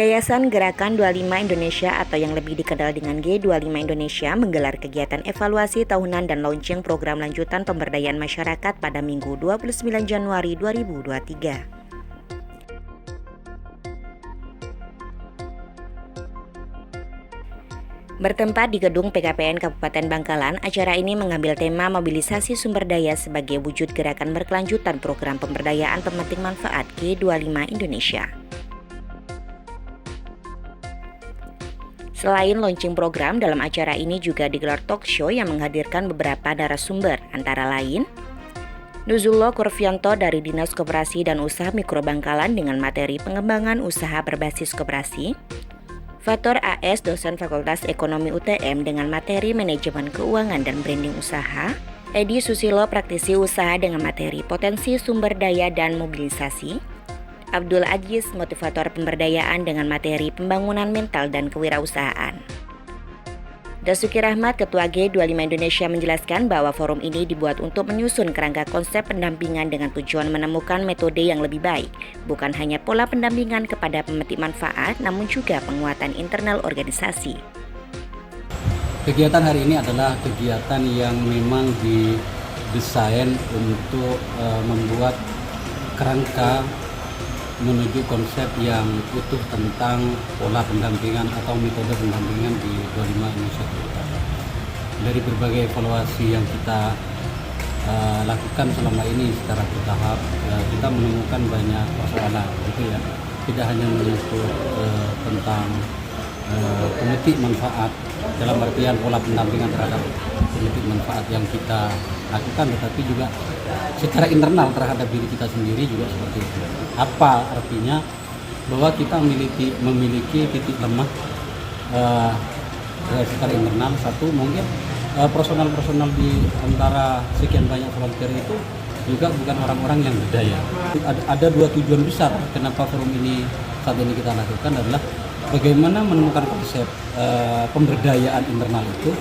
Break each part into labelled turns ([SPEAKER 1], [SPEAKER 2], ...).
[SPEAKER 1] Yayasan Gerakan 25 Indonesia atau yang lebih dikenal dengan G25 Indonesia menggelar kegiatan evaluasi tahunan dan launching program lanjutan pemberdayaan masyarakat pada Minggu 29 Januari 2023. Bertempat di gedung PKPN Kabupaten Bangkalan, acara ini mengambil tema mobilisasi sumber daya sebagai wujud gerakan berkelanjutan program pemberdayaan pemetik manfaat G25 Indonesia. Selain launching program, dalam acara ini juga digelar talk show yang menghadirkan beberapa narasumber, antara lain Nuzullo Kurvianto dari Dinas Koperasi dan Usaha Mikro Bangkalan dengan materi pengembangan usaha berbasis koperasi, Fator AS, dosen Fakultas Ekonomi UTM dengan materi manajemen keuangan dan branding usaha, Edi Susilo, praktisi usaha dengan materi potensi sumber daya dan mobilisasi, Abdul Aziz, motivator pemberdayaan dengan materi pembangunan mental dan kewirausahaan. Dasuki Rahmat, Ketua G25 Indonesia menjelaskan bahwa forum ini dibuat untuk menyusun kerangka konsep pendampingan dengan tujuan menemukan metode yang lebih baik, bukan hanya pola pendampingan kepada pemetik manfaat, namun juga penguatan internal organisasi.
[SPEAKER 2] Kegiatan hari ini adalah kegiatan yang memang didesain untuk membuat kerangka menuju konsep yang utuh tentang pola pendampingan atau metode pendampingan di 25 Indonesia. Dari berbagai evaluasi yang kita lakukan selama ini secara bertahap, kita menemukan banyak persoalan, gitu ya. Tidak hanya menyangkut tentang pemetik manfaat dalam artian pola pendampingan terhadap pemetik manfaat yang kita lakukan, tetapi juga secara internal terhadap diri kita sendiri juga seperti itu. Apa artinya? Bahwa kita memiliki titik lemah secara internal. Satu, mungkin personal di antara sekian banyak volunteer itu juga bukan orang-orang yang berdaya. Ada dua tujuan besar kenapa forum ini saat ini kita lakukan adalah bagaimana menemukan konsep pemberdayaan internal itu.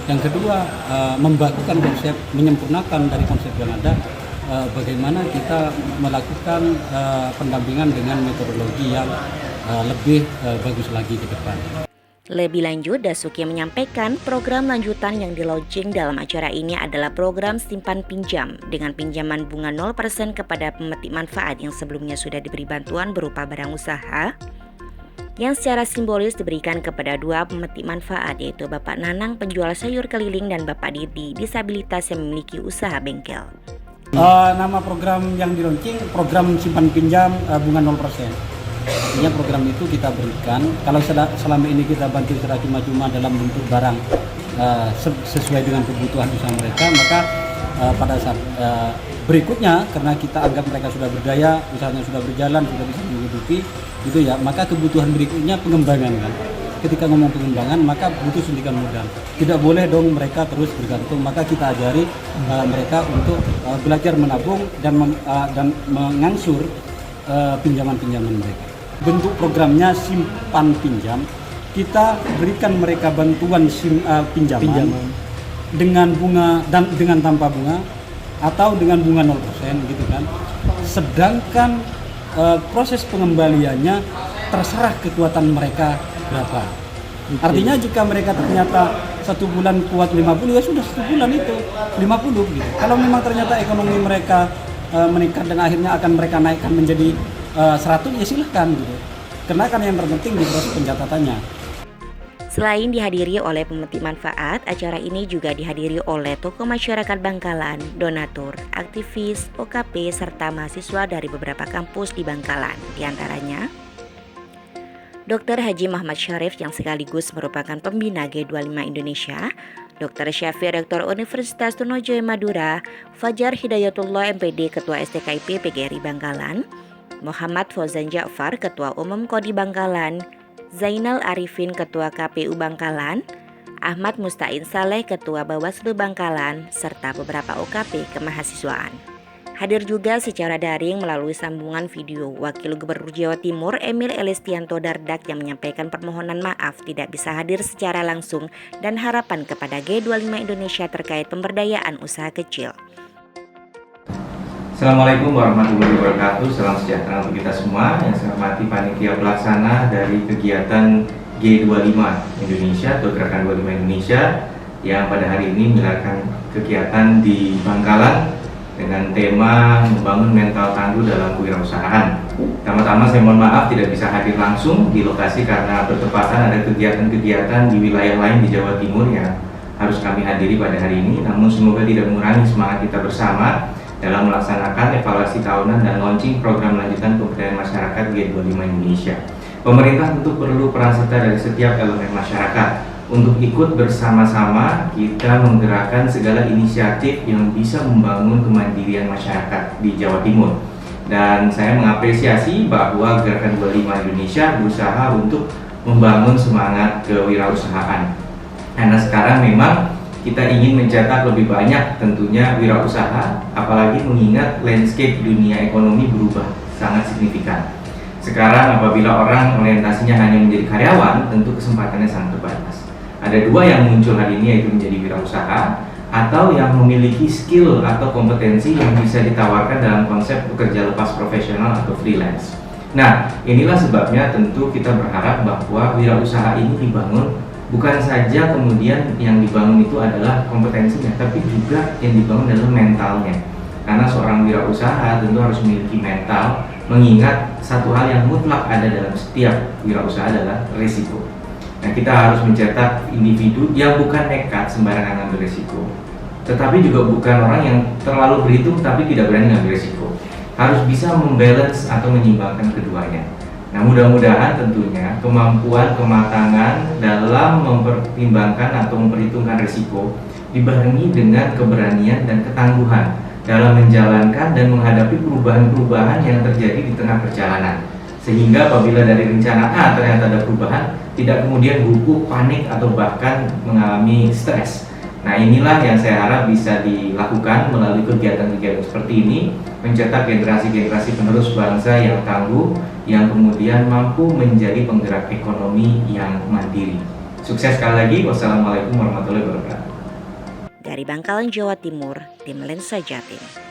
[SPEAKER 2] Yang kedua, membakukan konsep, menyempurnakan dari konsep yang ada, bagaimana kita melakukan pendampingan dengan metodologi yang lebih bagus lagi ke depan.
[SPEAKER 1] Lebih lanjut, Dasuki menyampaikan program lanjutan yang di-launching dalam acara ini adalah program simpan pinjam dengan pinjaman bunga 0% kepada pemetik manfaat yang sebelumnya sudah diberi bantuan berupa barang usaha, yang secara simbolis diberikan kepada dua pemetik manfaat, yaitu Bapak Nanang, penjual sayur keliling, dan Bapak Didi, disabilitas yang memiliki usaha bengkel.
[SPEAKER 2] Nama program yang di-launching program simpan pinjam bunga 0%. Artinya program itu kita berikan, kalau selama ini kita bantu secara cuma-cuma dalam bentuk barang sesuai dengan kebutuhan usaha mereka, maka pada saat berikutnya, karena kita anggap mereka sudah berdaya, usahanya sudah berjalan, sudah bisa menghidupi, gitu ya, maka kebutuhan berikutnya pengembangan kan. Ketika ngomong pengembangan, maka butuh suntikan modal. Tidak boleh dong mereka terus bergantung, maka kita ajari mereka untuk belajar menabung dan mengangsur pinjaman-pinjaman mereka. Bentuk programnya simpan pinjam, kita berikan mereka bantuan pinjaman dengan bunga dan dengan tanpa bunga atau dengan bunga 0% gitu kan. Sedangkan proses pengembaliannya terserah kekuatan mereka berapa. Artinya jika mereka ternyata 1 bulan kuat 50, ya sudah 1 bulan itu 50 gitu. Kalau memang ternyata ekonomi mereka meningkat dan akhirnya akan mereka naikkan menjadi 100, ya silahkan gitu. Karena kan yang terpenting di proses pencatatannya.
[SPEAKER 1] Selain dihadiri oleh pemetik manfaat, acara ini juga dihadiri oleh tokoh masyarakat Bangkalan, donatur, aktivis, OKP, serta mahasiswa dari beberapa kampus di Bangkalan. Di antaranya Dr. Haji Muhammad Syarif yang sekaligus merupakan pembina G25 Indonesia, Dr. Syafi, Rektor Universitas Trunojoyo Madura, Fajar Hidayatullah MPD, Ketua STKIP PGRI Bangkalan, Muhammad Fauzan Ja'far, Ketua Umum Kodi Bangkalan, Zainal Arifin, Ketua KPU Bangkalan, Ahmad Mustain Saleh, Ketua Bawaslu Bangkalan, serta beberapa OKP kemahasiswaan. Hadir juga secara daring melalui sambungan video Wakil Gubernur Jawa Timur Emil Elistianto Dardak yang menyampaikan permohonan maaf tidak bisa hadir secara langsung dan harapan kepada G25 Indonesia terkait pemberdayaan usaha kecil.
[SPEAKER 3] Assalamualaikum warahmatullahi wabarakatuh. Salam sejahtera untuk kita semua. Yang saya hormati panitia pelaksana dari kegiatan G25 Indonesia atau Gerakan 25 Indonesia yang pada hari ini menyelenggarakan kegiatan di Bangkalan dengan tema membangun mental tangguh dalam kewirausahaan. Pertama-tama saya mohon maaf tidak bisa hadir langsung di lokasi karena bertepatan ada kegiatan-kegiatan di wilayah lain di Jawa Timur yang harus kami hadiri pada hari ini. Namun semoga tidak mengurangi semangat kita bersama dalam melaksanakan evaluasi tahunan dan launching program lanjutan pemberdayaan masyarakat G25 Indonesia. Pemerintah tentu perlu peran serta dari setiap elemen masyarakat untuk ikut bersama-sama kita menggerakkan segala inisiatif yang bisa membangun kemandirian masyarakat di Jawa Timur. Dan saya mengapresiasi bahwa Gerakan 25 Indonesia berusaha untuk membangun semangat kewirausahaan. Karena sekarang memang kita ingin mencetak lebih banyak tentunya wirausaha, apalagi mengingat landscape dunia ekonomi berubah sangat signifikan. Sekarang apabila orang orientasinya hanya menjadi karyawan, tentu kesempatannya sangat terbatas. Ada dua yang muncul hari ini, yaitu menjadi wirausaha atau yang memiliki skill atau kompetensi yang bisa ditawarkan dalam konsep bekerja lepas profesional atau freelance. Nah, inilah sebabnya tentu kita berharap bahwa wirausaha ini dibangun bukan saja kemudian yang dibangun itu adalah kompetensinya, tapi juga yang dibangun adalah mentalnya. Karena seorang wirausaha tentu harus memiliki mental, mengingat satu hal yang mutlak ada dalam setiap wirausaha adalah risiko. Nah, kita harus mencetak individu yang bukan nekat sembarangan ngambil risiko, tetapi juga bukan orang yang terlalu berhitung tapi tidak berani ngambil risiko. Harus bisa membalance atau menyimbangkan keduanya. Nah, mudah-mudahan tentunya kemampuan kematangan dalam mempertimbangkan atau memperhitungkan risiko dibarengi dengan keberanian dan ketangguhan dalam menjalankan dan menghadapi perubahan-perubahan yang terjadi di tengah perjalanan. Sehingga apabila dari rencana A ternyata ada perubahan, tidak kemudian gugup, panik, atau bahkan mengalami stres. Nah, inilah yang saya harap bisa dilakukan melalui kegiatan-kegiatan seperti ini, mencetak generasi-generasi penerus bangsa yang tangguh, yang kemudian mampu menjadi penggerak ekonomi yang mandiri. Sukses sekali lagi. Wassalamualaikum warahmatullahi wabarakatuh.
[SPEAKER 1] Dari Bangkalan, Jawa Timur, tim Lensa Jatim.